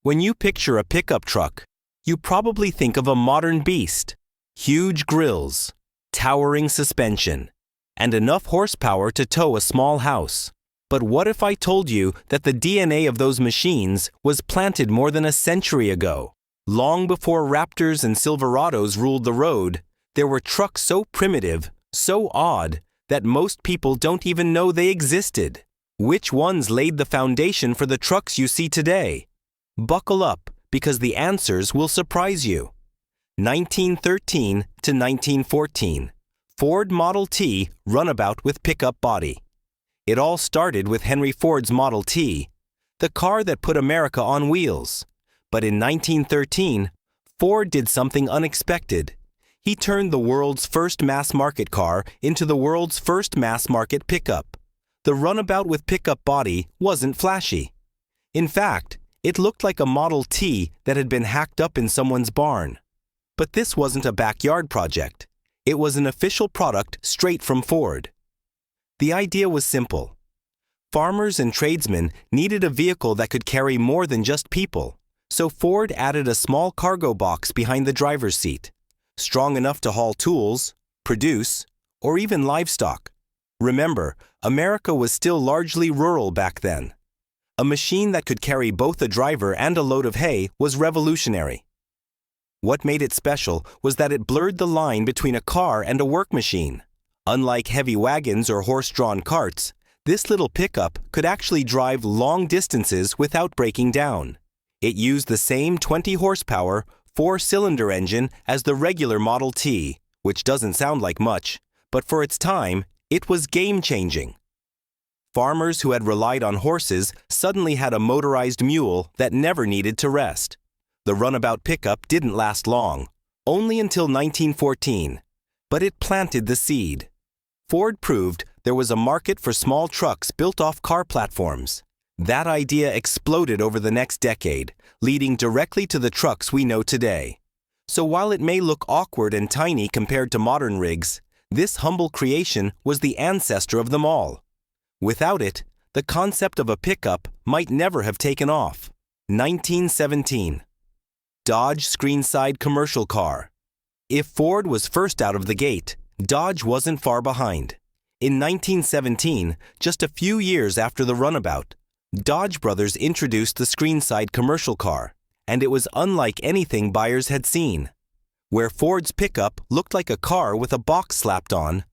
When you picture a pickup truck, you probably think of a modern beast. Huge grills, towering suspension, and enough horsepower to tow a small house. But what if I told you that the DNA of those machines was planted more than a century ago? Long before Raptors and Silverados ruled the road, there were trucks so primitive, so odd, that most people don't even know they existed. Which ones laid the foundation for the trucks you see today? Buckle up, because the answers will surprise you. 1913 to 1914. Ford Model T runabout with pickup body. It all started with Henry Ford's Model T, the car that put America on wheels. But in 1913, Ford did something unexpected. He turned the world's first mass-market car into the world's first mass-market pickup. The runabout with pickup body wasn't flashy. In fact, it looked like a Model T that had been hacked up in someone's barn. But this wasn't a backyard project. It was an official product straight from Ford. The idea was simple. Farmers and tradesmen needed a vehicle that could carry more than just people, so Ford added a small cargo box behind the driver's seat, strong enough to haul tools, produce, or even livestock. Remember, America was still largely rural back then. A machine that could carry both a driver and a load of hay was revolutionary. What made it special was that it blurred the line between a car and a work machine. Unlike heavy wagons or horse-drawn carts, this little pickup could actually drive long distances without breaking down. It used the same 20 horsepower, 4-cylinder engine as the regular Model T, which doesn't sound like much, but for its time, it was game-changing. Farmers who had relied on horses suddenly had a motorized mule that never needed to rest. The runabout pickup didn't last long, only until 1914, but it planted the seed. Ford proved there was a market for small trucks built off car platforms. That idea exploded over the next decade, leading directly to the trucks we know today. So while it may look awkward and tiny compared to modern rigs, this humble creation was the ancestor of them all. Without it, the concept of a pickup might never have taken off. 1917. Dodge screen-side commercial car. If Ford was first out of the gate, Dodge wasn't far behind. In 1917, just a few years after the runabout, Dodge brothers introduced the screen-side commercial car, and it was unlike anything buyers had seen. Where Ford's pickup looked like a car with a box slapped on,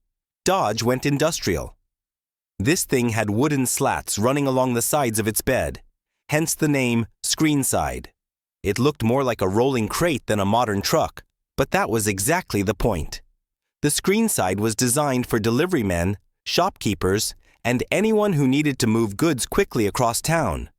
Dodge went industrial. This thing had wooden slats running along the sides of its bed, hence the name screen-side. It looked more like a rolling crate than a modern truck, but that was exactly the point. The screen-side was designed for delivery men, shopkeepers, and anyone who needed to move goods quickly across town.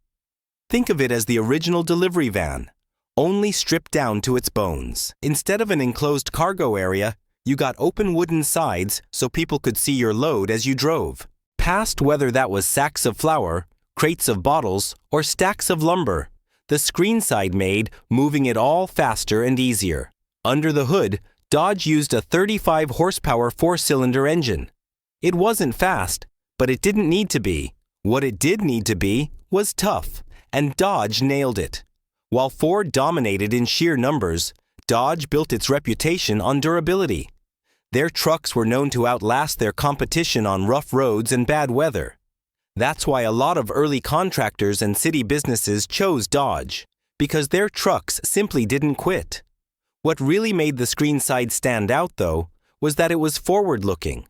Think of it as the original delivery van, only stripped down to its bones. Instead of an enclosed cargo area, you got open wooden sides so people could see your load as you drove. Past whether that was sacks of flour, crates of bottles, or stacks of lumber, the screen-side made moving it all faster and easier. Under the hood, Dodge used a 35 horsepower 4-cylinder engine. It wasn't fast, but it didn't need to be. What it did need to be was tough, and Dodge nailed it. While Ford dominated in sheer numbers, Dodge built its reputation on durability. Their trucks were known to outlast their competition on rough roads and bad weather. That's why a lot of early contractors and city businesses chose Dodge, because their trucks simply didn't quit. What really made the screen-side stand out, though, was that it was forward-looking.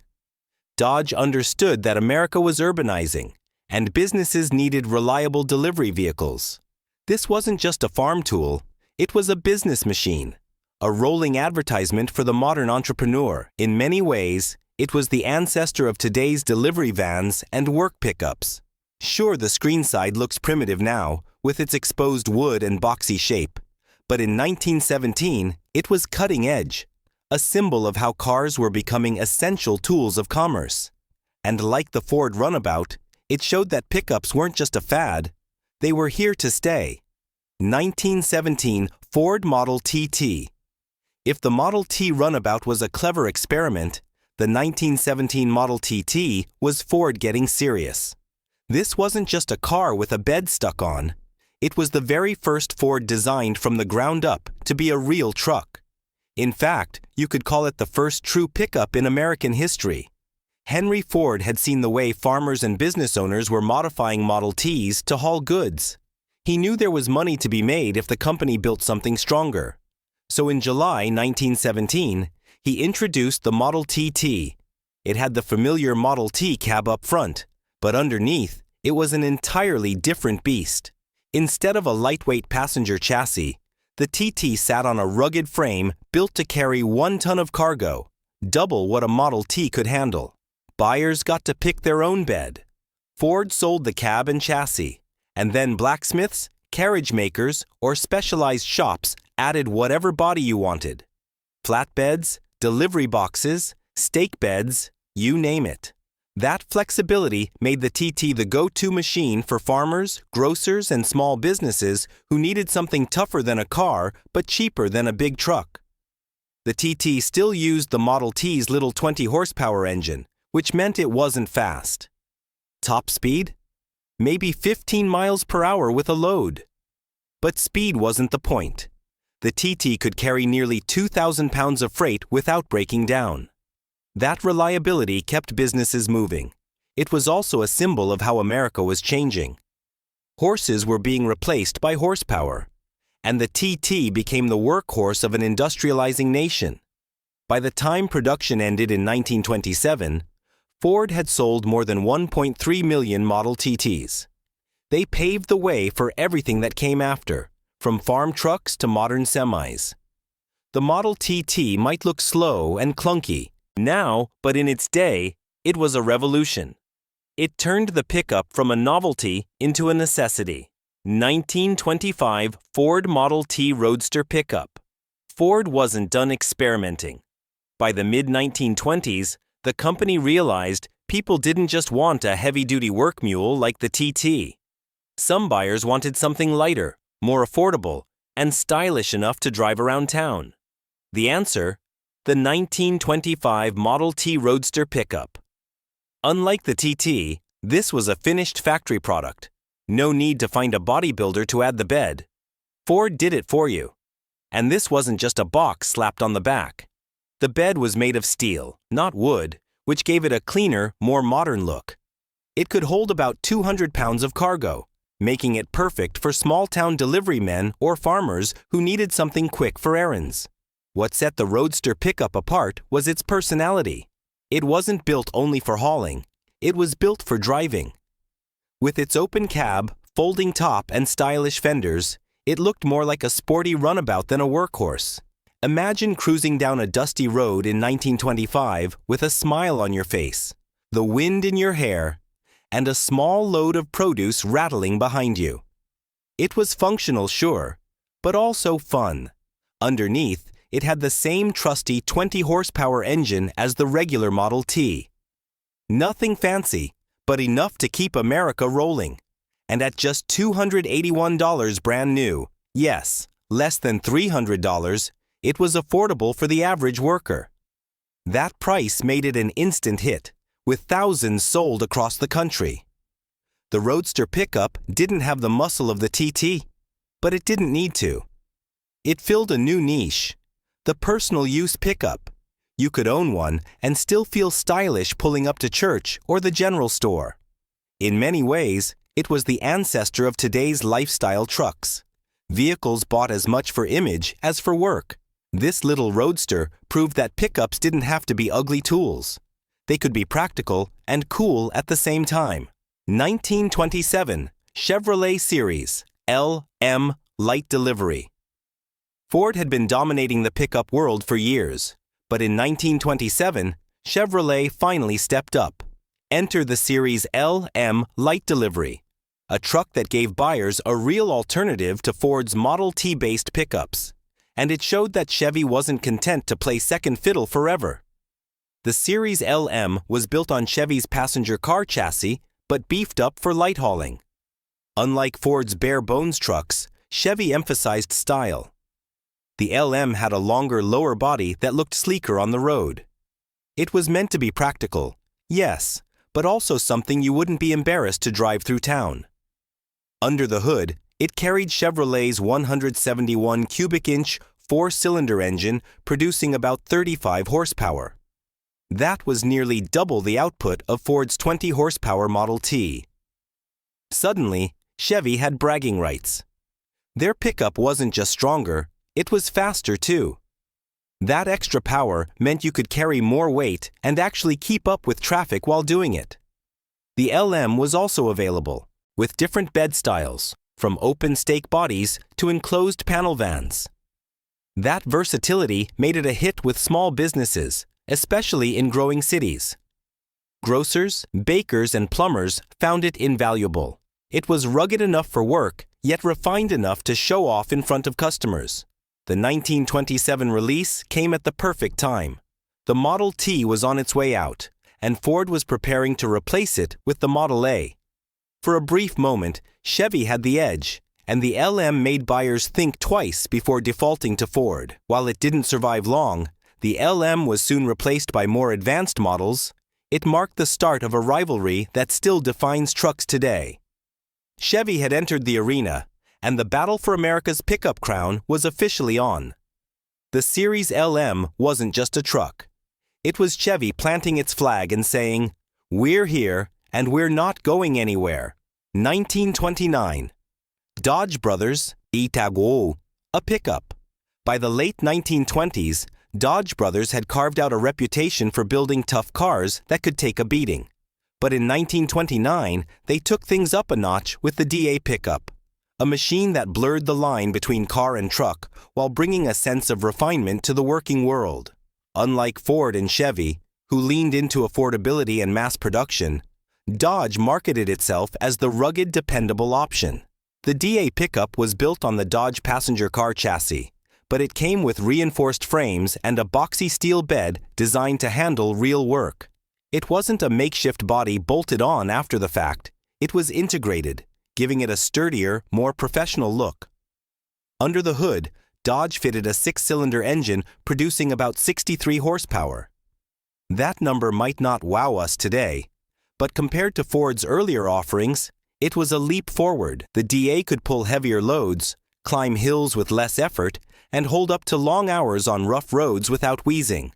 Dodge understood that America was urbanizing, and businesses needed reliable delivery vehicles. This wasn't just a farm tool, it was a business machine, a rolling advertisement for the modern entrepreneur. In many ways, it was the ancestor of today's delivery vans and work pickups. Sure, the screen-side looks primitive now, with its exposed wood and boxy shape, but in 1917, it was cutting edge, a symbol of how cars were becoming essential tools of commerce. And like the Ford runabout, it showed that pickups weren't just a fad, they were here to stay. 1917 Ford Model TT. If the Model T runabout was a clever experiment, the 1917 Model TT was Ford getting serious. This wasn't just a car with a bed stuck on. It was the very first Ford designed from the ground up to be a real truck. In fact, you could call it the first true pickup in American history. Henry Ford had seen the way farmers and business owners were modifying Model Ts to haul goods. He knew there was money to be made if the company built something stronger. So in July 1917, he introduced the Model TT. It had the familiar Model T cab up front, but underneath, it was an entirely different beast. Instead of a lightweight passenger chassis, the TT sat on a rugged frame built to carry 1 ton of cargo, double what a Model T could handle. Buyers got to pick their own bed. Ford sold the cab and chassis, and then blacksmiths, carriage makers, or specialized shops added whatever body you wanted. Flatbeds, delivery boxes, stake beds, you name it. That flexibility made the TT the go-to machine for farmers, grocers, and small businesses who needed something tougher than a car but cheaper than a big truck. The TT still used the Model T's little 20-horsepower engine, which meant it wasn't fast. Top speed? Maybe 15 miles per hour with a load. But speed wasn't the point. The TT could carry nearly 2,000 pounds of freight without breaking down. That reliability kept businesses moving. It was also a symbol of how America was changing. Horses were being replaced by horsepower, and the TT became the workhorse of an industrializing nation. By the time production ended in 1927, Ford had sold more than 1.3 million Model TTs. They paved the way for everything that came after, from farm trucks to modern semis. The Model TT might look slow and clunky now, but in its day, it was a revolution. It turned the pickup from a novelty into a necessity. 1925 Ford Model T Roadster pickup. Ford wasn't done experimenting. By the mid-1920s, the company realized people didn't just want a heavy-duty work mule like the TT. Some buyers wanted something lighter, more affordable, and stylish enough to drive around town. The answer? The 1925 Model T Roadster pickup. Unlike the TT, this was a finished factory product. No need to find a bodybuilder to add the bed. Ford did it for you. And this wasn't just a box slapped on the back. The bed was made of steel, not wood, which gave it a cleaner, more modern look. It could hold about 200 pounds of cargo, making it perfect for small-town delivery men or farmers who needed something quick for errands. What set the Roadster pickup apart was its personality. It wasn't built only for hauling. It was built for driving. With its open cab, folding top, and stylish fenders, it looked more like a sporty runabout than a workhorse. Imagine cruising down a dusty road in 1925 with a smile on your face, the wind in your hair, and a small load of produce rattling behind you. It was functional, sure, but also fun. Underneath, it had the same trusty 20-horsepower engine as the regular Model T. Nothing fancy, but enough to keep America rolling. And at just $281 brand new, yes, less than $300, it was affordable for the average worker. That price made it an instant hit, with thousands sold across the country. The Roadster pickup didn't have the muscle of the TT, but it didn't need to. It filled a new niche. The personal use pickup. You could own one and still feel stylish pulling up to church or the general store. In many ways, it was the ancestor of today's lifestyle trucks. Vehicles bought as much for image as for work. This little Roadster proved that pickups didn't have to be ugly tools. They could be practical and cool at the same time. 1927 Chevrolet Series LM Light Delivery. Ford had been dominating the pickup world for years, but in 1927, Chevrolet finally stepped up. Enter the Series LM Light Delivery, a truck that gave buyers a real alternative to Ford's Model T-based pickups, and it showed that Chevy wasn't content to play second fiddle forever. The Series LM was built on Chevy's passenger car chassis, but beefed up for light hauling. Unlike Ford's bare-bones trucks, Chevy emphasized style. The LM had a longer lower body that looked sleeker on the road. It was meant to be practical, yes, but also something you wouldn't be embarrassed to drive through town. Under the hood, It carried Chevrolet's 171 cubic inch, 4-cylinder engine producing about 35 horsepower. That was nearly double the output of Ford's 20 horsepower Model T. Suddenly, Chevy had bragging rights. Their pickup wasn't just stronger, it was faster too. That extra power meant you could carry more weight and actually keep up with traffic while doing it. The LM was also available, with different bed styles, from open stake bodies to enclosed panel vans. That versatility made it a hit with small businesses, especially in growing cities. Grocers, bakers, and plumbers found it invaluable. It was rugged enough for work, yet refined enough to show off in front of customers. The 1927 release came at the perfect time. The Model T was on its way out, and Ford was preparing to replace it with the Model A. For a brief moment, Chevy had the edge, and the LM made buyers think twice before defaulting to Ford. While it didn't survive long, the LM was soon replaced by more advanced models. It marked the start of a rivalry that still defines trucks today. Chevy had entered the arena, and the battle for America's pickup crown was officially on. The Series LM wasn't just a truck. It was Chevy planting its flag and saying, "We're here, and we're not going anywhere." 1929. Dodge Brothers, Itago, a pickup. By the late 1920s, Dodge Brothers had carved out a reputation for building tough cars that could take a beating. But in 1929, they took things up a notch with the DA pickup, a machine that blurred the line between car and truck while bringing a sense of refinement to the working world. Unlike Ford and Chevy, who leaned into affordability and mass production, Dodge marketed itself as the rugged, dependable option. The DA pickup was built on the Dodge passenger car chassis, but it came with reinforced frames and a boxy steel bed designed to handle real work. It wasn't a makeshift body bolted on after the fact. It was integrated, giving it a sturdier, more professional look. Under the hood, Dodge fitted a 6-cylinder engine producing about 63 horsepower. That number might not wow us today, but compared to Ford's earlier offerings, it was a leap forward. The DA could pull heavier loads, climb hills with less effort, and hold up to long hours on rough roads without wheezing.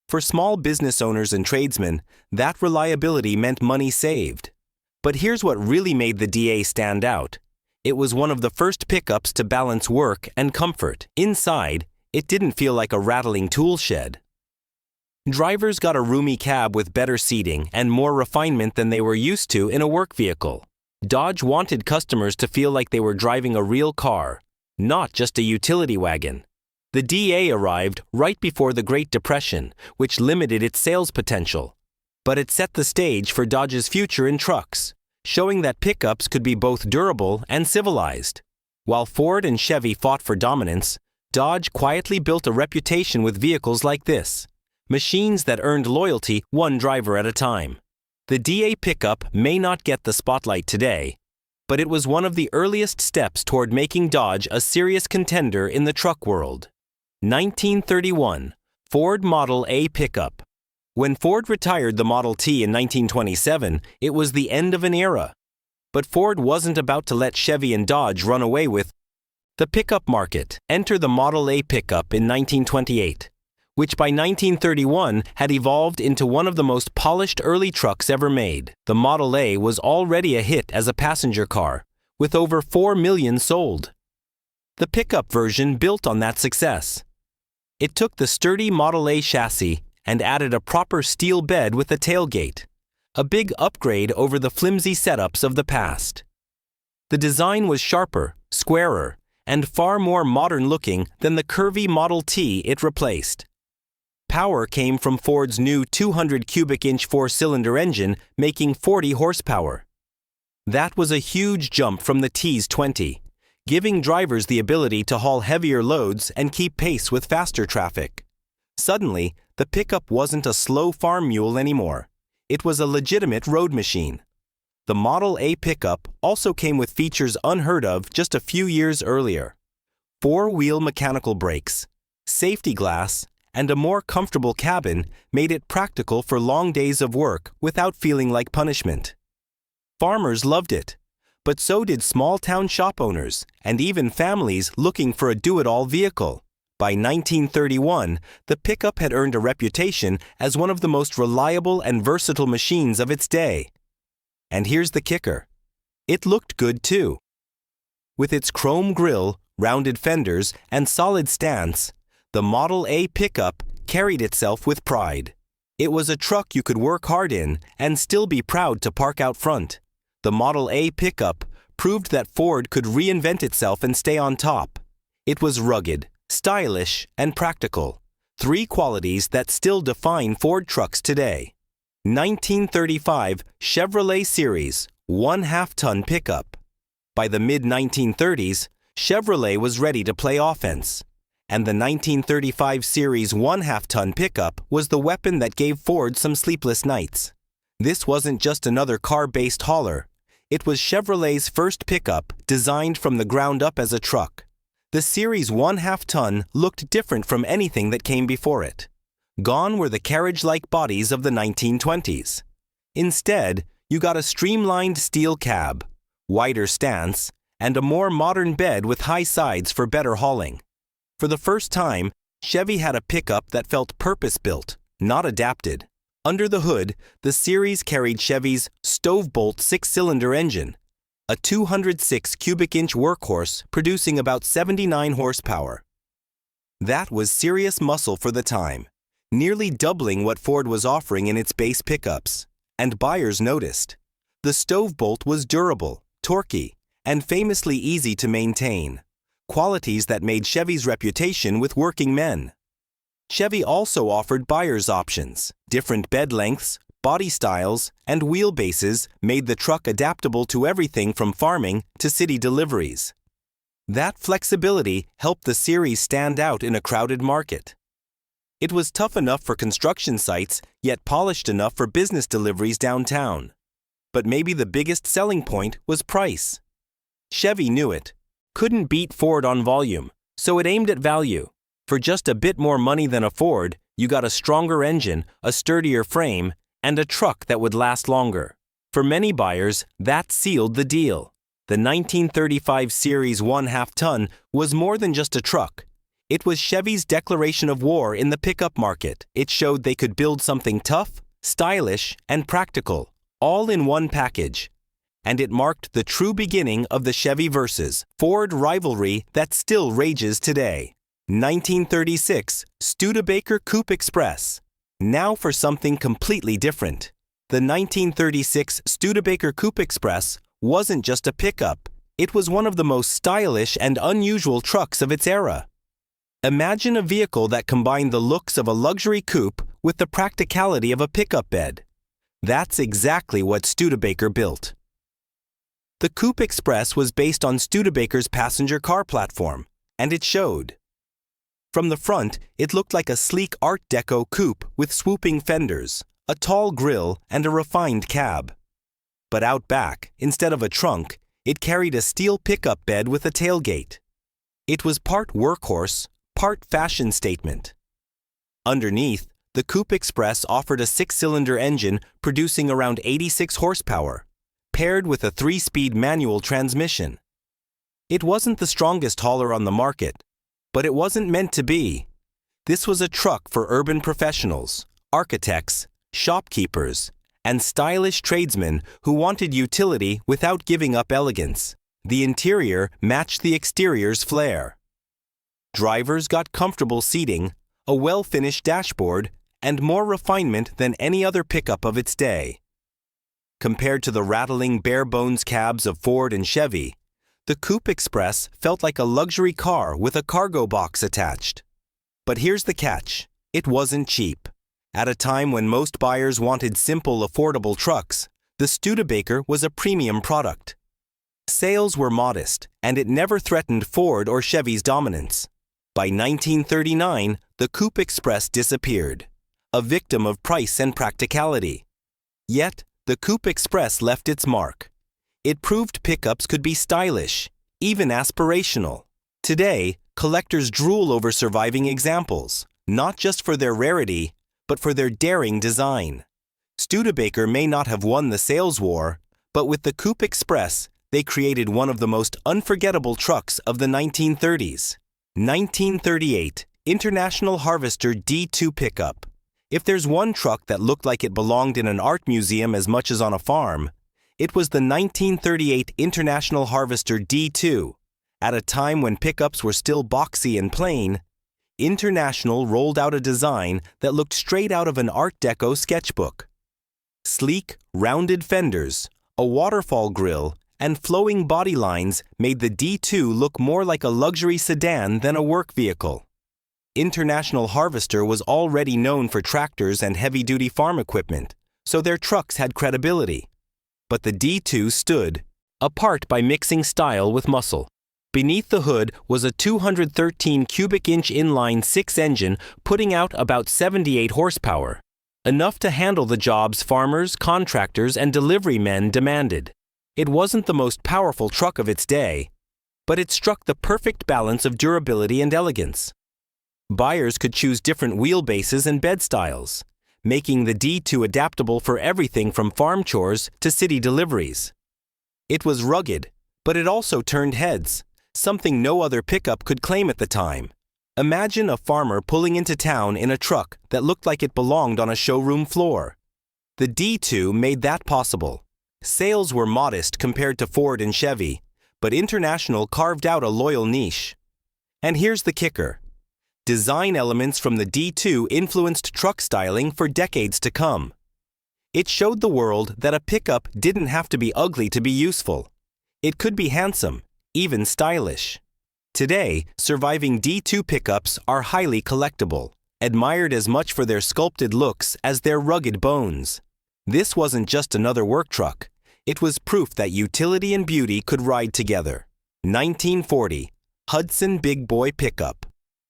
For small business owners and tradesmen, that reliability meant money saved. But here's what really made the DA stand out. It was one of the first pickups to balance work and comfort. Inside, it didn't feel like a rattling tool shed. Drivers got a roomy cab with better seating and more refinement than they were used to in a work vehicle. Dodge wanted customers to feel like they were driving a real car, not just a utility wagon. The DA arrived right before the Great Depression, which limited its sales potential. But it set the stage for Dodge's future in trucks, showing that pickups could be both durable and civilized. While Ford and Chevy fought for dominance, Dodge quietly built a reputation with vehicles like this, machines that earned loyalty one driver at a time. The DA pickup may not get the spotlight today, but it was one of the earliest steps toward making Dodge a serious contender in the truck world. 1931, Ford Model A pickup. When Ford retired the Model T in 1927, it was the end of an era. But Ford wasn't about to let Chevy and Dodge run away with the pickup market. Enter the Model A pickup in 1928, which by 1931 had evolved into one of the most polished early trucks ever made. The Model A was already a hit as a passenger car, with over 4 million sold. The pickup version built on that success. It took the sturdy Model A chassis and added a proper steel bed with a tailgate, a big upgrade over the flimsy setups of the past. The design was sharper, squarer, and far more modern-looking than the curvy Model T it replaced. Power came from Ford's new 200 cubic inch 4-cylinder engine making 40 horsepower. That was a huge jump from the T's 20, giving drivers the ability to haul heavier loads and keep pace with faster traffic. Suddenly, the pickup wasn't a slow farm mule anymore. It was a legitimate road machine. The Model A pickup also came with features unheard of just a few years earlier. 4-wheel mechanical brakes, safety glass, and a more comfortable cabin made it practical for long days of work without feeling like punishment. Farmers loved it, But so did small-town shop owners and even families looking for a do-it-all vehicle. By 1931, the pickup had earned a reputation as one of the most reliable and versatile machines of its day. And here's the kicker. It looked good too. With its chrome grille, rounded fenders, and solid stance, the Model A pickup carried itself with pride. It was a truck you could work hard in and still be proud to park out front. The Model A pickup proved that Ford could reinvent itself and stay on top. It was rugged, stylish, and practical, three qualities that still define Ford trucks today. 1935 Chevrolet Series 1/2-ton pickup. By the mid-1930s, Chevrolet was ready to play offense, and the 1935 Series 1/2-ton pickup was the weapon that gave Ford some sleepless nights. This wasn't just another car-based hauler. It was Chevrolet's first pickup designed from the ground up as a truck. The Series 1/2-ton looked different from anything that came before it. Gone were the carriage-like bodies of the 1920s. Instead, you got a streamlined steel cab, wider stance, and a more modern bed with high sides for better hauling. For the first time, Chevy had a pickup that felt purpose-built, not adapted. Under the hood, the series carried Chevy's Stovebolt six-cylinder engine, a 206 cubic inch workhorse producing about 79 horsepower. That was serious muscle for the time, nearly doubling what Ford was offering in its base pickups. And buyers noticed. The Stovebolt was durable, torquey, and famously easy to maintain, qualities that made Chevy's reputation with working men. Chevy also offered buyers options. Different bed lengths, body styles, and wheelbases made the truck adaptable to everything from farming to city deliveries. That flexibility helped the series stand out in a crowded market. It was tough enough for construction sites, yet polished enough for business deliveries downtown. But maybe the biggest selling point was price. Chevy knew it. Couldn't beat Ford on volume, so it aimed at value. For just a bit more money than a Ford, you got a stronger engine, a sturdier frame, and a truck that would last longer. For many buyers, that sealed the deal. The 1935 Series 1/2-ton was more than just a truck. It was Chevy's declaration of war in the pickup market. It showed they could build something tough, stylish, and practical, all in one package. And it marked the true beginning of the Chevy versus Ford rivalry that still rages today. 1936 Studebaker Coupe Express. Now for something completely different. The 1936 Studebaker Coupe Express wasn't just a pickup. It was one of the most stylish and unusual trucks of its era. Imagine a vehicle that combined the looks of a luxury coupe with the practicality of a pickup bed. That's exactly what Studebaker built. The Coupe Express was based on Studebaker's passenger car platform, and it showed. From the front, it looked like a sleek Art Deco coupe with swooping fenders, a tall grille, and a refined cab. But out back, instead of a trunk, it carried a steel pickup bed with a tailgate. It was part workhorse, part fashion statement. Underneath, the Coupe Express offered a six-cylinder engine producing around 86 horsepower, paired with a 3-speed manual transmission. It wasn't the strongest hauler on the market, but it wasn't meant to be. This was a truck for urban professionals, architects, shopkeepers, and stylish tradesmen who wanted utility without giving up elegance. The interior matched the exterior's flair. Drivers got comfortable seating, a well-finished dashboard, and more refinement than any other pickup of its day. Compared to the rattling bare-bones cabs of Ford and Chevy, the Coupe Express felt like a luxury car with a cargo box attached. But here's the catch. It wasn't cheap. At a time when most buyers wanted simple, affordable trucks, the Studebaker was a premium product. Sales were modest, and it never threatened Ford or Chevy's dominance. By 1939, the Coupe Express disappeared, a victim of price and practicality. Yet, the Coupe Express left its mark. It proved pickups could be stylish, even aspirational. Today, collectors drool over surviving examples, not just for their rarity, but for their daring design. Studebaker may not have won the sales war, but with the Coupe Express, They created one of the most unforgettable trucks of the 1930s. 1938 International Harvester D2 pickup. If there's one truck that looked like it belonged in an art museum as much as on a farm, it was the 1938 International Harvester D2. At a time when pickups were still boxy and plain, International rolled out a design that looked straight out of an Art Deco sketchbook. Sleek, rounded fenders, a waterfall grille, and flowing body lines made the D2 look more like a luxury sedan than a work vehicle. International Harvester was already known for tractors and heavy-duty farm equipment, so their trucks had credibility. But the D2 stood apart by mixing style with muscle. Beneath the hood was a 213 cubic inch inline-six engine putting out about 78 horsepower, enough to handle the jobs farmers, contractors, and delivery men demanded. It wasn't the most powerful truck of its day, but it struck the perfect balance of durability and elegance. Buyers could choose different wheelbases and bed styles, making the D2 adaptable for everything from farm chores to city deliveries. It was rugged, but it also turned heads, something no other pickup could claim at the time. Imagine a farmer pulling into town in a truck that looked like it belonged on a showroom floor. The D2 made that possible. Sales were modest compared to Ford and Chevy, but International carved out a loyal niche. And here's the kicker. Design elements from the D2 influenced truck styling for decades to come. It showed the world that a pickup didn't have to be ugly to be useful. It could be handsome, even stylish. Today, surviving D2 pickups are highly collectible, admired as much for their sculpted looks as their rugged bones. This wasn't just another work truck. It was proof that utility and beauty could ride together. 1940, Hudson Big Boy Pickup.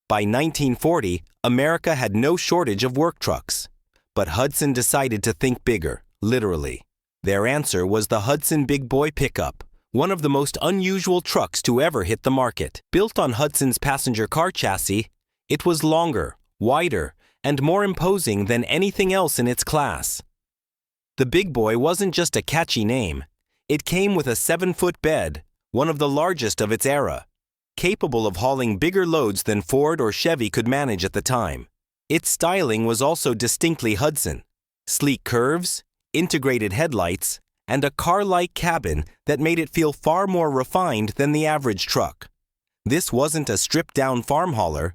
By 1940, America had no shortage of work trucks. But Hudson decided to think bigger, literally. Their answer was the Hudson Big Boy Pickup, one of the most unusual trucks to ever hit the market. Built on Hudson's passenger car chassis, it was longer, wider, and more imposing than anything else in its class. The Big Boy wasn't just a catchy name. It came with a 7-foot bed, one of the largest of its era, capable of hauling bigger loads than Ford or Chevy could manage at the time. Its styling was also distinctly Hudson. Sleek curves, integrated headlights, and a car-like cabin that made it feel far more refined than the average truck. This wasn't a stripped-down farm hauler.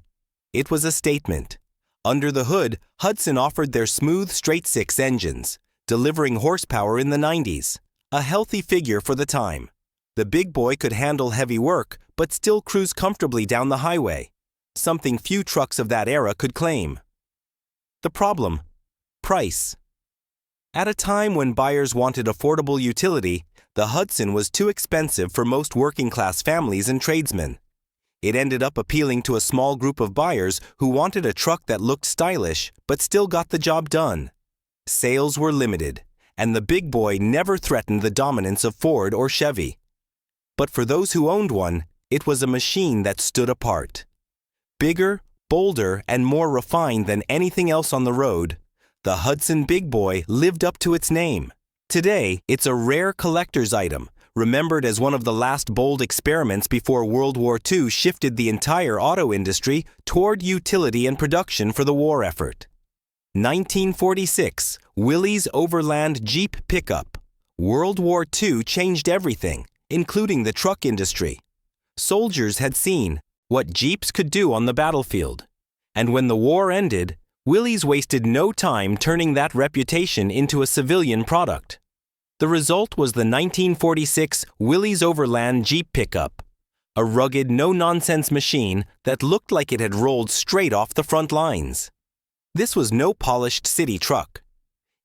It was a statement. Under the hood, Hudson offered their smooth straight-six engines, delivering horsepower in the 90s, a healthy figure for the time. The Big Boy could handle heavy work, but still cruise comfortably down the highway, something few trucks of that era could claim. The problem? Price. At a time when buyers wanted affordable utility, the Hudson was too expensive for most working-class families and tradesmen. It ended up appealing to a small group of buyers who wanted a truck that looked stylish but still got the job done. Sales were limited, and the Big Boy never threatened the dominance of Ford or Chevy. But for those who owned one, it was a machine that stood apart. Bigger, bolder, and more refined than anything else on the road, the Hudson Big Boy lived up to its name. Today, it's a rare collector's item, remembered as one of the last bold experiments before World War II shifted the entire auto industry toward utility and production for the war effort. 1946, Willys Overland Jeep Pickup. World War II changed everything, including the truck industry. Soldiers had seen what Jeeps could do on the battlefield. And when the war ended, Willys wasted no time turning that reputation into a civilian product. The result was the 1946 Willys Overland Jeep Pickup, a rugged, no-nonsense machine that looked like it had rolled straight off the front lines. This was no polished city truck.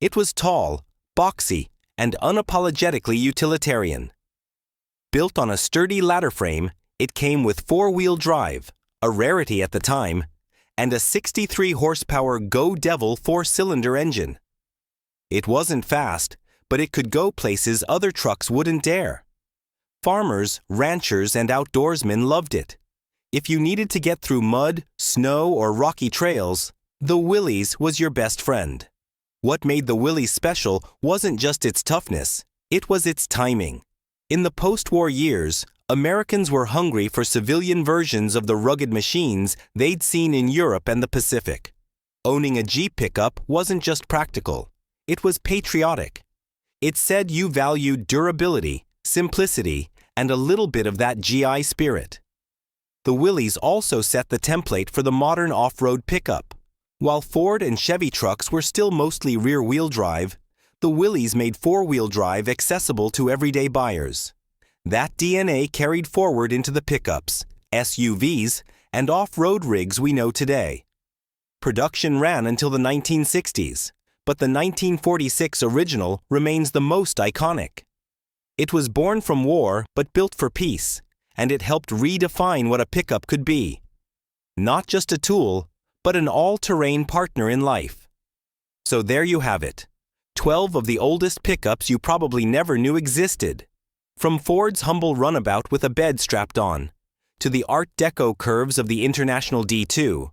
It was tall, boxy, and unapologetically utilitarian. Built on a sturdy ladder frame, it came with four-wheel drive, a rarity at the time, and a 63-horsepower Go Devil four-cylinder engine. It wasn't fast, but it could go places other trucks wouldn't dare. Farmers, ranchers, and outdoorsmen loved it. If you needed to get through mud, snow, or rocky trails, the Willys was your best friend. What made the Willys special wasn't just its toughness, it was its timing. In the post-war years, Americans were hungry for civilian versions of the rugged machines they'd seen in Europe and the Pacific. Owning a Jeep pickup wasn't just practical. It was patriotic. It said you valued durability, simplicity, and a little bit of that GI spirit. The Willys also set the template for the modern off-road pickup. While Ford and Chevy trucks were still mostly rear-wheel drive, the Willys made four-wheel drive accessible to everyday buyers. That DNA carried forward into the pickups, SUVs, and off-road rigs we know today. Production ran until the 1960s, but the 1946 original remains the most iconic. It was born from war but built for peace, and it helped redefine what a pickup could be. Not just a tool, but an all-terrain partner in life. So there you have it. 12 of the oldest pickups you probably never knew existed. From Ford's humble runabout with a bed strapped on, to the Art Deco curves of the International D2,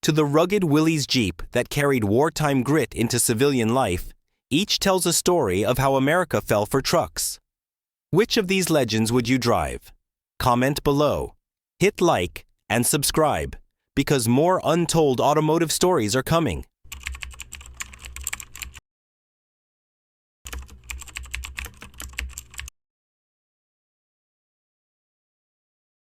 to the rugged Willys Jeep that carried wartime grit into civilian life, each tells a story of how America fell for trucks. Which of these legends would you drive? Comment below, hit like, and subscribe, because more untold automotive stories are coming.